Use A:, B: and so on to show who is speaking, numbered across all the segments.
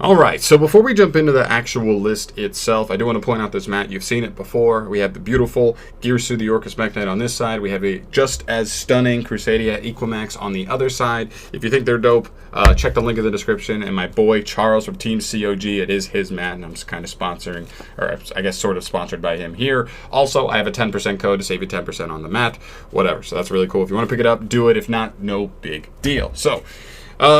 A: Alright, so before we jump into the actual list itself, I do want to point out this mat. You've seen it before. We have the beautiful Gears Through the Orcus Mech Knight on this side. We have a just as stunning Crusadia Equimax on the other side. If you think they're dope, check the link in the description. And my boy Charles from Team COG, it is his mat, and I'm just kind of sponsoring, or I guess sort of sponsored by him here. Also, I have a 10% code to save you 10% on the mat, whatever. So that's really cool. If you want to pick it up, do it. If not, no big deal. So,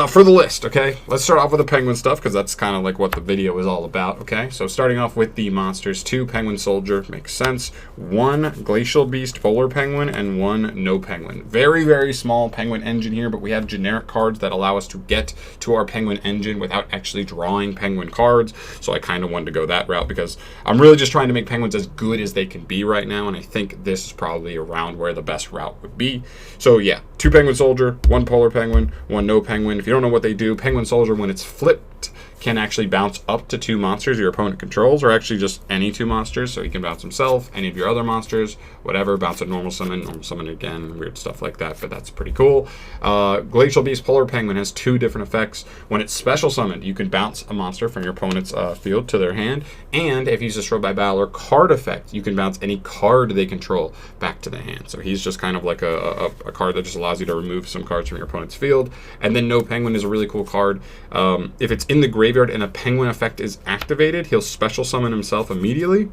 A: for the list, okay, let's start off with the penguin stuff because that's kind of like what the video is all about, okay? So starting off with the monsters, 2 penguin soldier, makes sense, 1 glacial beast polar penguin, and 1 no penguin. Very, very small penguin engine here, but we have generic cards that allow us to get to our penguin engine without actually drawing penguin cards, so I kind of wanted to go that route because I'm really just trying to make penguins as good as they can be right now, and I think this is probably around where the best route would be. So yeah, 2 penguin soldier, 1 polar penguin, 1 no penguin. If you don't know what they do, penguin soldier, when it's flipped, can actually bounce up to 2 monsters your opponent controls, or actually just any 2 monsters. So he can bounce himself, any of your other monsters, whatever, bounce a normal summon again, weird stuff like that, but that's pretty cool. Glacial Beast Polar Penguin has 2 different effects. When it's special summoned, you can bounce a monster from your opponent's field to their hand, and if he's destroyed by battle or card effect, you can bounce any card they control back to the hand. So he's just kind of like a card that just allows you to remove some cards from your opponent's field. And then No Penguin is a really cool card. If it's in the graveyard and a penguin effect is activated, he'll special summon himself immediately.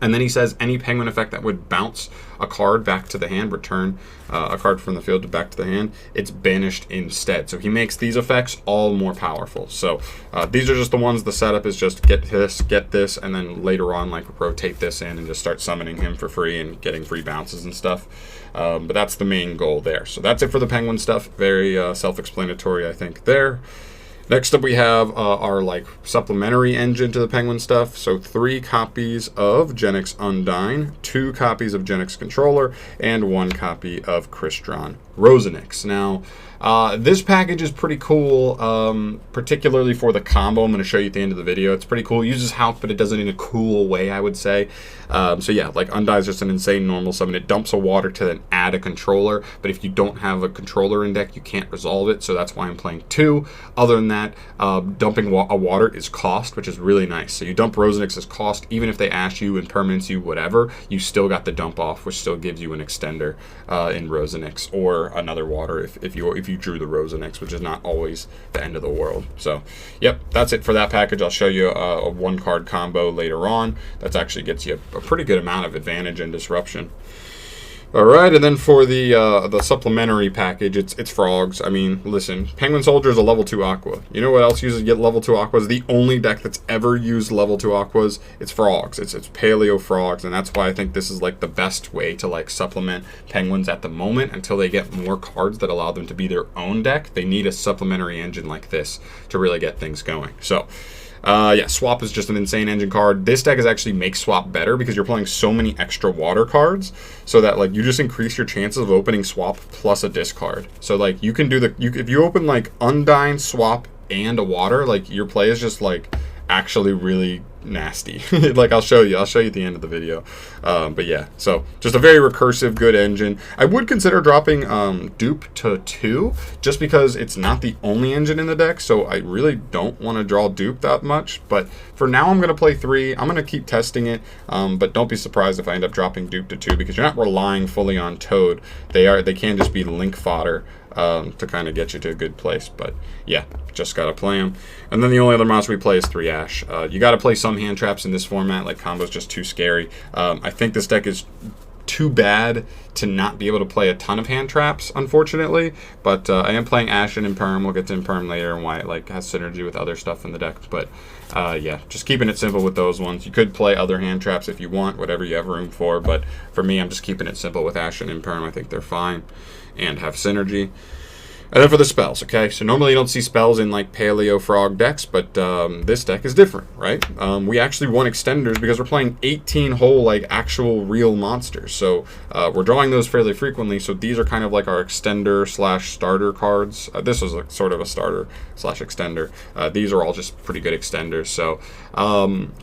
A: And then he says any penguin effect that would bounce a card back to the hand, return a card from the field back to the hand, it's banished instead. So he makes these effects all more powerful. So these are just the ones, the setup is just get this, and then later on like rotate this in and just start summoning him for free and getting free bounces and stuff. But that's the main goal there. So that's it for the penguin stuff. Very self-explanatory, I think, there. Next up we have our like supplementary engine to the penguin stuff. So 3 copies of Genex Undyne, 2 copies of Genex Controller, and 1 copy of Crystron Rosenix. Now, this package is pretty cool, particularly for the combo I'm going to show you at the end of the video. It's pretty cool. It uses House, but it does it in a cool way, I would say. So yeah, like Undyne is just an insane normal summon. It dumps a water to then add a controller, but if you don't have a controller in deck, you can't resolve it, so that's why I'm playing 2. Other than that, dumping a water is cost, which is really nice. So you dump Rosenix as cost, even if they ash you and permanence you, whatever, you still got the dump off, which still gives you an extender in Rosenix, or another water if you drew the Rosenix, which is not always the end of the world. So yep, that's it for that package. I'll show you a 1-card combo later on. That actually gets you a pretty good amount of advantage and disruption. Alright, and then for the supplementary package, it's frogs. I mean, listen, Penguin Soldier is a level 2 Aqua. You know what else uses level 2 Aquas? The only deck that's ever used level 2 Aquas, it's frogs. It's paleo frogs, and that's why I think this is like the best way to like supplement Penguins at the moment until they get more cards that allow them to be their own deck. They need a supplementary engine like this to really get things going. So yeah, Swap is just an insane engine card. This deck is actually makes Swap better because you're playing so many extra water cards, so that like you just increase your chances of opening Swap plus a discard. So like you can do if you open like Undyne, Swap, and a water, like your play is just like actually really nasty. Like I'll show you at the end of the video. But yeah, so just a very recursive, good engine. I would consider dropping Dupe to 2 just because it's not the only engine in the deck, so I really don't want to draw Dupe that much. But for now I'm going to play 3. I'm going to keep testing it, but don't be surprised if I end up dropping Dupe to 2 because you're not relying fully on Toad. They can just be link fodder to kind of get you to a good place. But yeah, just gotta play them. And then the only other monster we play is 3 Ash. You gotta play some hand traps in this format, like combo's just too scary. I think this deck is too bad to not be able to play a ton of hand traps, unfortunately. But I am playing Ash and Imperm. We'll get to Imperm later and why it like has synergy with other stuff in the deck. But yeah, just keeping it simple with those ones. You could play other hand traps if you want, whatever you have room for. But for me, I'm just keeping it simple with Ash and Imperm. I think they're fine and have synergy. And then for the spells, okay? So normally you don't see spells in like Paleo Frog decks, but this deck is different, right? We actually won extenders because we're playing 18 whole like actual real monsters. So we're drawing those fairly frequently, so these are kind of like our extender slash starter cards. This was a, sort of a starter slash extender. These are all just pretty good extenders. So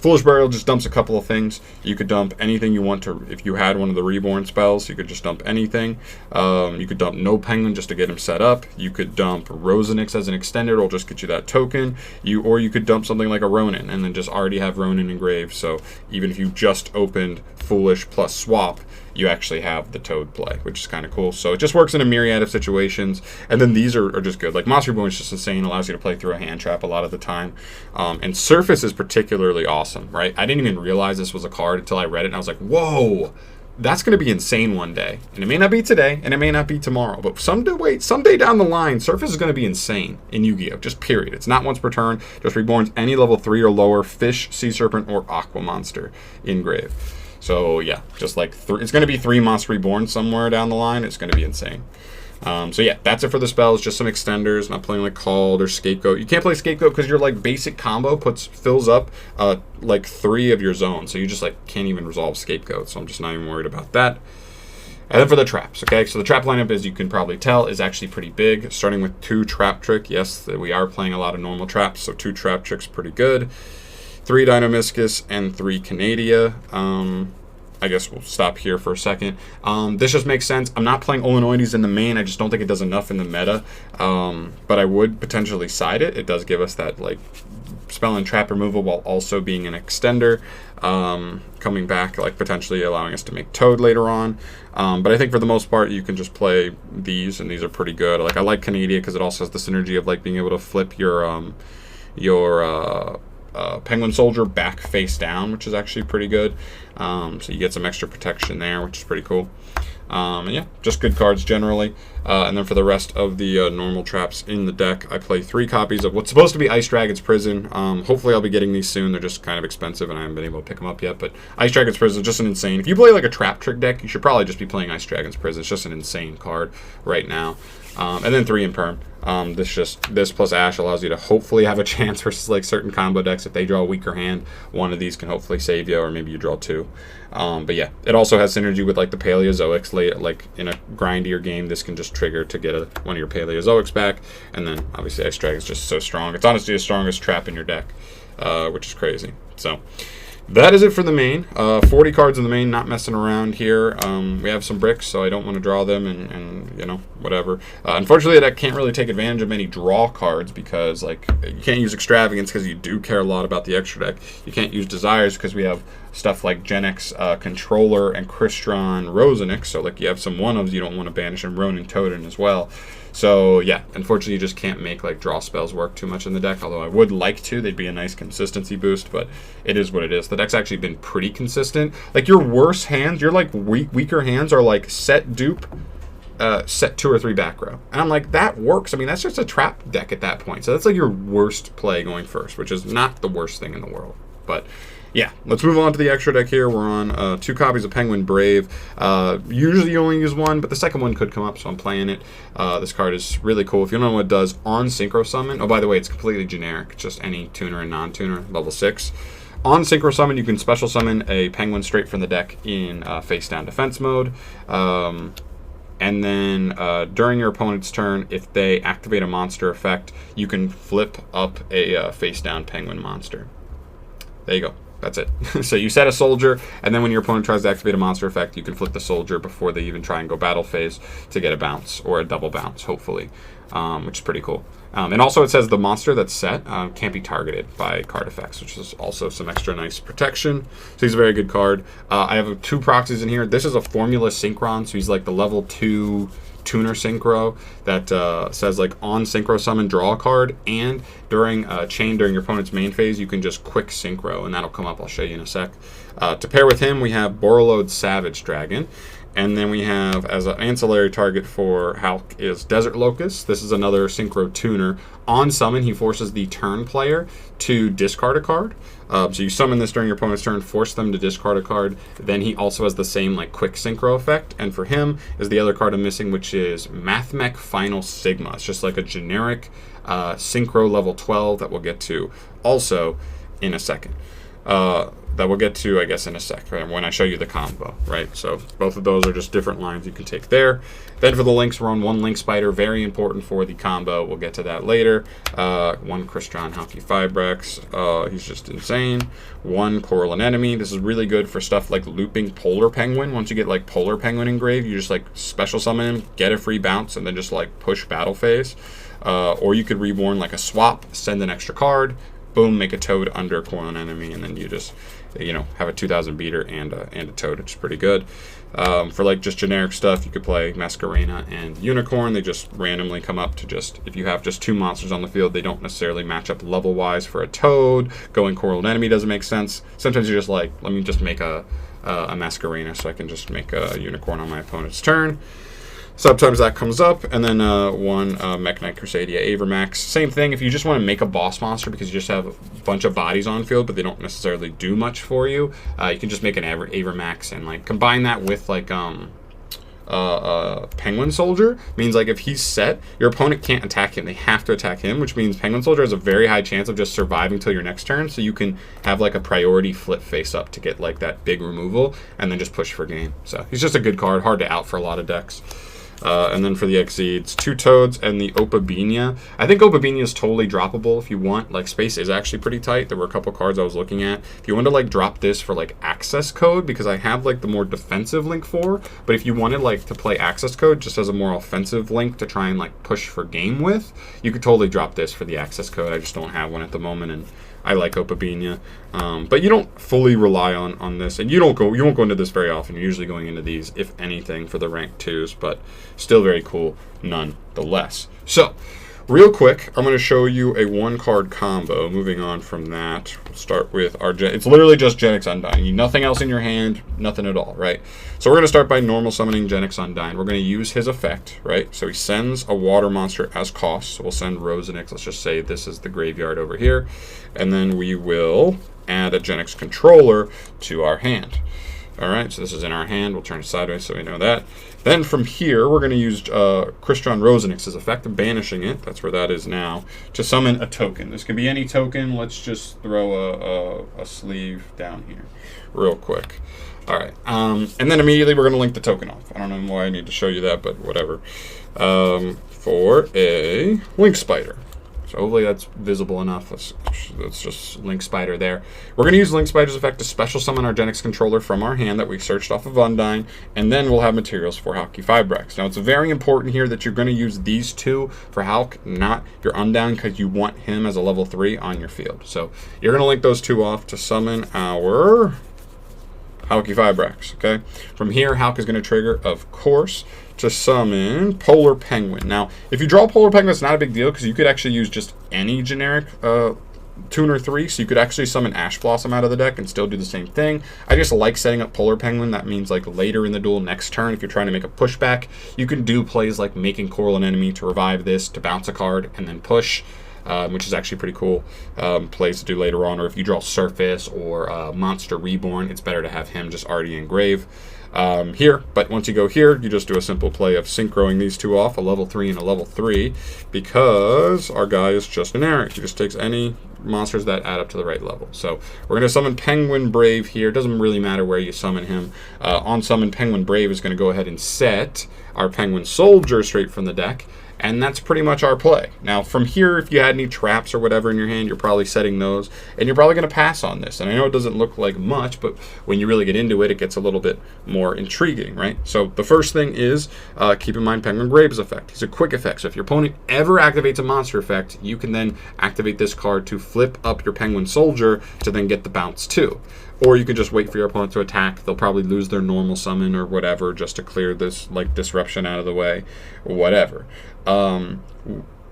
A: Foolish Burial just dumps a couple of things. You could dump anything you want to. If you had one of the Reborn spells, you could just dump anything. You could dump No Penguin just to get him set up. You could dump Rosenix as an extender, it'll just get you that token. Or you could dump something like a Ronin and then just already have Ronin engraved. So even if you just opened Foolish plus swap, you actually have the Toad play, which is kind of cool. So it just works in a myriad of situations. And then these are just good. Like Monster Reborn is just insane, allows you to play through a hand trap a lot of the time. And Surface is particularly awesome, right? I didn't even realize this was a card until I read it, and I was like, whoa, that's going to be insane one day. And it may not be today, and it may not be tomorrow, but someday down the line, Surface is going to be insane in Yu-Gi-Oh! Just period. It's not once per turn, just reborns any level 3 or lower fish, sea serpent, or aqua monster engraved. So yeah, just like it's going to be 3 Monster Reborn somewhere down the line. It's going to be insane. So yeah, that's it for the spells. Just some extenders. Not playing like Called or Scapegoat. You can't play Scapegoat because your like basic combo fills up like 3 of your zones. So you just like can't even resolve Scapegoat. So I'm just not even worried about that. And then for the traps, okay? So the trap lineup, as you can probably tell, is actually pretty big. Starting with 2 Trap Trick. Yes, we are playing a lot of normal traps, so 2 Trap Tricks pretty good. 3 Dynamiscus and 3 Canadia. I guess we'll stop here for a second. This just makes sense. I'm not playing Olenoides in the main. I just don't think it does enough in the meta. But I would potentially side it. It does give us that like spell and trap removal while also being an extender. Coming back, like potentially allowing us to make Toad later on. But I think for the most part, you can just play these, and these are pretty good. Like I like Canadia because it also has the synergy of like being able to flip your Penguin Soldier back face down, which is actually pretty good. So you get some extra protection there, which is pretty cool. And yeah, just good cards generally. And then for the rest of the normal traps in the deck, I play 3 copies of what's supposed to be Ice Dragon's Prison. Hopefully I'll be getting these soon. They're just kind of expensive and I haven't been able to pick them up yet. But Ice Dragon's Prison is just an insane. If you play like a Trap Trick deck, you should probably just be playing Ice Dragon's Prison. It's just an insane card right now. And then 3 Imperm. This plus Ash allows you to hopefully have a chance versus like certain combo decks. If they draw a weaker hand, one of these can hopefully save you, or maybe you draw 2. But yeah, it also has synergy with like the Paleozoics. Like in a grindier game, this can just trigger to get one of your Paleozoics back. And then obviously Ice Dragon's just so strong. It's honestly the strongest trap in your deck, which is crazy. So that is it for the main. 40 cards in the main, not messing around here. We have some bricks, so I don't want to draw them and you know, whatever. Unfortunately, that can't really take advantage of many draw cards because like you can't use Extravagance because you do care a lot about the extra deck. You can't use Desires because we have stuff like Genex, Controller, and Crystron Rosenix. So like you have some one-ofs you don't want to banish, and Ronin Totem as well. So yeah, unfortunately you just can't make like draw spells work too much in the deck, although I would like to. They'd be a nice consistency boost, but it is what it is. The deck's actually been pretty consistent. Like your worst hands, your like weaker hands are like set dupe, set 2 or 3 back row. And I'm like, that works. I mean, that's just a trap deck at that point. So that's like your worst play going first, which is not the worst thing in the world. But yeah, let's move on to the extra deck here. We're on 2 copies of Penguin Brave. Usually you only use 1, but the second one could come up, so I'm playing it. This card is really cool. If you don't know what it does, on Synchro Summon, oh, by the way, it's completely generic. It's just any tuner and non-tuner, level 6. On Synchro Summon, you can special summon a Penguin straight from the deck in face-down defense mode. And then during your opponent's turn, if they activate a monster effect, you can flip up a face-down Penguin monster. There you go. That's it. So you set a soldier, and then when your opponent tries to activate a monster effect, you can flip the soldier before they even try and go battle phase to get a bounce, or a double bounce, hopefully, which is pretty cool. And also it says the monster that's set can't be targeted by card effects, which is also some extra nice protection. So he's a very good card. I have 2 proxies in here. This is a Formula Synchron, so he's like the level 2 tuner synchro that says like on Synchro Summon, draw a card, and during chain during your opponent's main phase, you can just quick synchro, and that'll come up. I'll show you in a sec. To pair with him, we have Borreload Savage Dragon. And then we have, as an ancillary target for Hulk, is Desert Locust. This is another Synchro tuner. On summon, he forces the turn player to discard a card. So you summon this during your opponent's turn, force them to discard a card. Then he also has the same like quick synchro effect. And for him is the other card I'm missing, which is Mathmech Final Sigma. It's just like a generic synchro level 12 that we'll get to also in a second. that we'll get to, I guess, in a sec, right, when I show you the combo, right? So both of those are just different lines you can take there. Then for the links, we're on 1 link spider, very important for the combo. We'll get to that later. 1 Christian Halki Fibrex, he's just insane. 1 Coral Anemone. This is really good for stuff like looping Polar Penguin. Once you get like Polar Penguin engraved, you just like special summon him, get a free bounce, and then just like push battle phase. Or you could reborn like a swap, send an extra card, boom, make a Toad under Coral Anemone, and then you just, you know, have a 2000 beater and a Toad, which is pretty good. For like just generic stuff, you could play Masquerena and Unicorn. They just randomly come up to just, if you have just 2 monsters on the field, they don't necessarily match up level-wise for a Toad. Going Coral Anemone doesn't make sense. Sometimes you're just like, let me just make a Masquerena so I can just make a Unicorn on my opponent's turn. Sometimes that comes up, and then 1 Mekk-Knight Crusadia Avermax. Same thing, if you just want to make a boss monster because you just have a bunch of bodies on field, but they don't necessarily do much for you, you can just make an Avermax and like combine that with like Penguin Soldier. Means like if he's set, your opponent can't attack him; they have to attack him, which means Penguin Soldier has a very high chance of just surviving till your next turn. So you can have like a priority flip face up to get like that big removal, and then just push for game. So he's just a good card, hard to out for a lot of decks. And then for the Exceeds, 2 Toads and the Opabinia. I think Opabinia is totally droppable if you want. Like, space is actually pretty tight. There were a couple cards I was looking at. If you want to, like, drop this for, like, access code, because I have, like, the more defensive link 4. But if you wanted, like, to play access code just as a more offensive link to try and, like, push for game with, you could totally drop this for the access code. I just don't have one at the moment, and I like Opabinia. But you don't fully rely on this, and you won't go into this very often. You're usually going into these, if anything, for the rank 2s, but still very cool nonetheless. So, real quick, I'm going to show you a 1-card combo. Moving on from that, we'll start with our it's literally just Genex Undyne. You need nothing else in your hand, nothing at all, right? So we're going to start by normal summoning Genex Undyne. We're going to use his effect, right? So he sends a water monster as cost. So we'll send Rosenix. Let's just say this is the graveyard over here. And then we will add a Genex controller to our hand. All right, so this is in our hand. We'll turn it sideways so we know that. Then from here, we're going to use Christian Rosenix's effect of banishing it. That's where that is now. To summon a token. This could be any token. Let's just throw a sleeve down here real quick. All right, and then immediately we're going to link the token off. I don't know why I need to show you that, but whatever. For a link spider. So hopefully that's visible enough. Let's just link spider there. We're going to use link spider's effect to special summon our Genex controller from our hand that we searched off of Undyne, and then we'll have materials for Halki Fibrex. Now it's very important here that you're going to use these 2 for Halk, not your Undyne, because you want him as a level 3 on your field. So you're going to link those 2 off to summon our Halki Fibrex, okay? From here, Halk is going to trigger, of course, to summon Polar Penguin. Now, if you draw Polar Penguin, it's not a big deal, because you could actually use just any generic tuner 3, so you could actually summon Ash Blossom out of the deck and still do the same thing. I just like setting up Polar Penguin. That means like later in the duel, next turn, if you're trying to make a pushback, you can do plays like making Coral Anemone to revive this, to bounce a card, and then push. Which is actually pretty cool plays to do later on. Or if you draw Surface or Monster Reborn, it's better to have him just already engrave here. But once you go here, you just do a simple play of synchroing these 2 off, a level 3 and a level 3, because our guy is just generic. He just takes any monsters that add up to the right level. So we're going to summon Penguin Brave here. It doesn't really matter where you summon him. On summon, Penguin Brave is going to go ahead and set our Penguin Soldier straight from the deck. And that's pretty much our play. Now, from here, if you had any traps or whatever in your hand, you're probably setting those, and you're probably going to pass on this. And I know it doesn't look like much, but when you really get into it, it gets a little bit more intriguing, right? So the first thing is, keep in mind Penguin Graves effect. He's a quick effect. So if your opponent ever activates a monster effect, you can then activate this card to flip up your Penguin Soldier to then get the bounce too. Or you can just wait for your opponent to attack. They'll probably lose their normal summon or whatever just to clear this like disruption out of the way, whatever.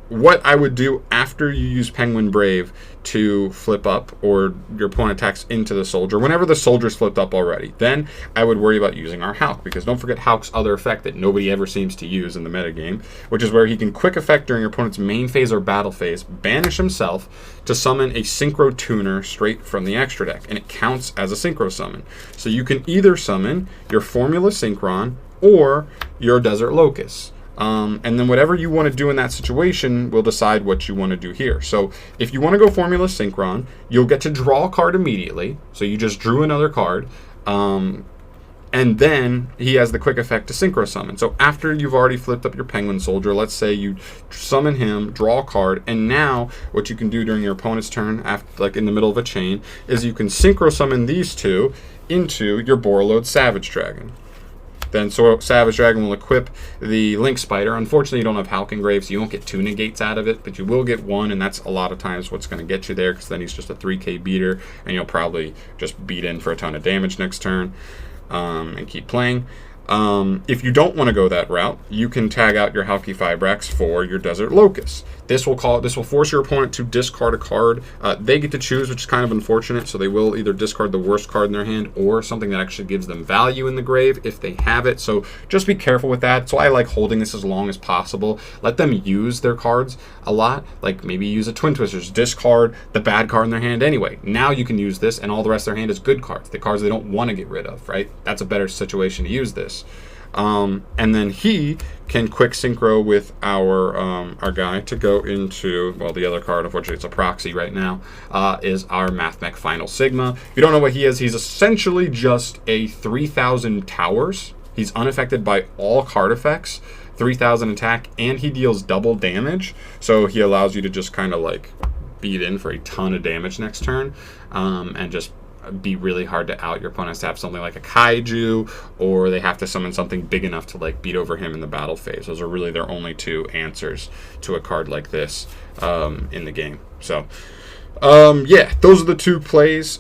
A: What I would do after you use Penguin Brave to flip up, or your opponent attacks into the soldier, whenever the soldier's flipped up already, then I would worry about using our Hulk, because don't forget Hulk's other effect that nobody ever seems to use in the metagame, which is where he can quick effect during your opponent's main phase or battle phase, banish himself to summon a Synchro Tuner straight from the extra deck, and it counts as a Synchro summon. So you can either summon your Formula Synchron or your Desert Locust. And then whatever you want to do in that situation will decide what you want to do here. So if you want to go Formula Synchron, you'll get to draw a card immediately. So you just drew another card. And then he has the quick effect to synchro summon. So after you've already flipped up your Penguin Soldier, let's say you summon him, draw a card, and now what you can do during your opponent's turn, after, like in the middle of a chain, is you can synchro summon these two into your Borreload Savage Dragon. Then so Savage Dragon will equip the Link Spider. Unfortunately, you don't have Halcyon Grave, so you won't get 2 negates out of it, but you will get 1, and that's a lot of times what's going to get you there, because then he's just a 3k beater, and you'll probably just beat in for a ton of damage next turn. And keep playing. If you don't want to go that route, you can tag out your Halki Fibrax for your Desert Locust. This will force your opponent to discard a card. They get to choose, which is kind of unfortunate, so they will either discard the worst card in their hand or something that actually gives them value in the grave if they have it. So just be careful with that. So I like holding this as long as possible. Let them use their cards a lot. Like maybe use a Twin Twisters, discard the bad card in their hand anyway. Now you can use this, and all the rest of their hand is good cards, the cards they don't want to get rid of, right? That's a better situation to use this. And then he can quick synchro with our guy to go into, well, the other card, unfortunately it's a proxy right now, is our Mathmech Final Sigma. If you don't know what he is, he's essentially just a 3,000 towers. He's unaffected by all card effects, 3,000 attack, and he deals double damage. So he allows you to just kind of like beat in for a ton of damage next turn, and just be really hard to out. Your opponent has to have something like a kaiju, or they have to summon something big enough to like beat over him in the battle phase. Those are really their only 2 answers to a card like this in the game. So yeah, those are the 2 plays.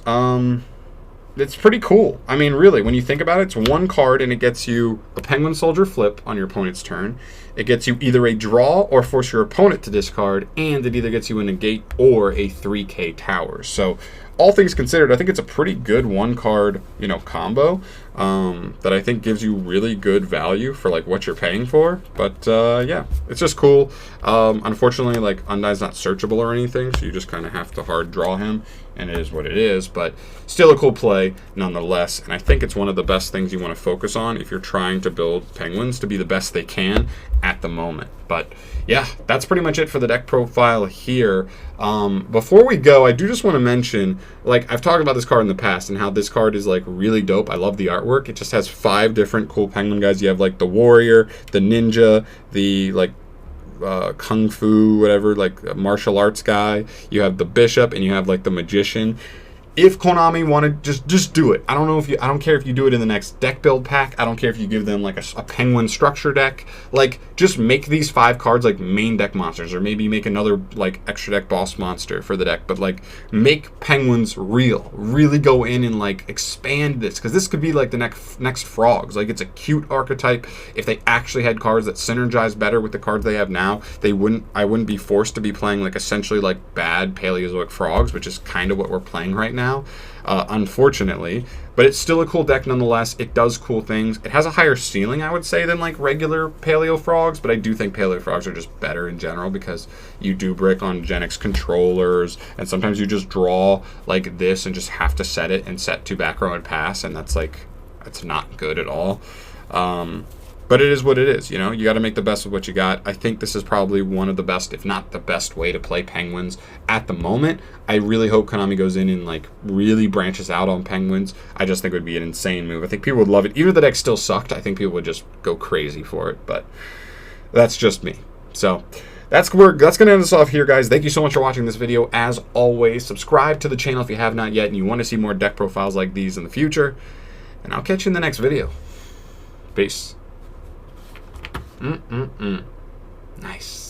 A: It's pretty cool. I mean, really, when you think about it, it's 1 card and it gets you a Penguin Soldier flip on your opponent's turn. It gets you either a draw or force your opponent to discard, and it either gets you a negate or a 3k tower. So all things considered, I think it's a pretty good 1-card, combo that I think gives you really good value for like what you're paying for. But yeah, it's just cool. Unfortunately, like Undyne's not searchable or anything, so you just kind of have to hard draw him, and it is what it is. But still a cool play nonetheless, and I think it's one of the best things you want to focus on if you're trying to build Penguins to be the best they can at the moment. But yeah, that's pretty much it for the deck profile here. Before we go, I do just want to mention, like, I've talked about this card in the past and how this card is like really dope. I love the artwork. It just has 5 different cool Penguin guys. You have like the warrior, the ninja, the like kung fu, whatever, like martial arts guy. You have the bishop, and you have like the magician. If Konami wanted, just do it. I don't care if you do it in the next deck build pack. I don't care if you give them like a Penguin structure deck. Like, just make these 5 cards like main deck monsters, or maybe make another like extra deck boss monster for the deck. But like, make Penguins real. Really go in and like expand this, because this could be like the next Frogs. Like, it's a cute archetype. If they actually had cards that synergize better with the cards they have now, I wouldn't be forced to be playing like essentially like bad Paleozoic Frogs, which is kind of what we're playing right now. Unfortunately, but it's still a cool deck nonetheless. It does cool things. It has a higher ceiling, I would say, than like regular Paleo Frogs, but I do think Paleo Frogs are just better in general, because you do brick on Genex controllers, and sometimes you just draw like this and just have to set it and set 2 back row and pass, and that's not good at all. But it is what it is, you got to make the best of what you got. I think this is probably one of the best, if not the best way to play Penguins at the moment. I really hope Konami goes in and like really branches out on Penguins. I just think it would be an insane move. I think people would love it. Even if the deck still sucked, I think people would just go crazy for it, but that's just me. So that's going to end us off here, guys. Thank you so much for watching this video. As always, subscribe to the channel if you have not yet and you want to see more deck profiles like these in the future, and I'll catch you in the next video. Peace. Nice.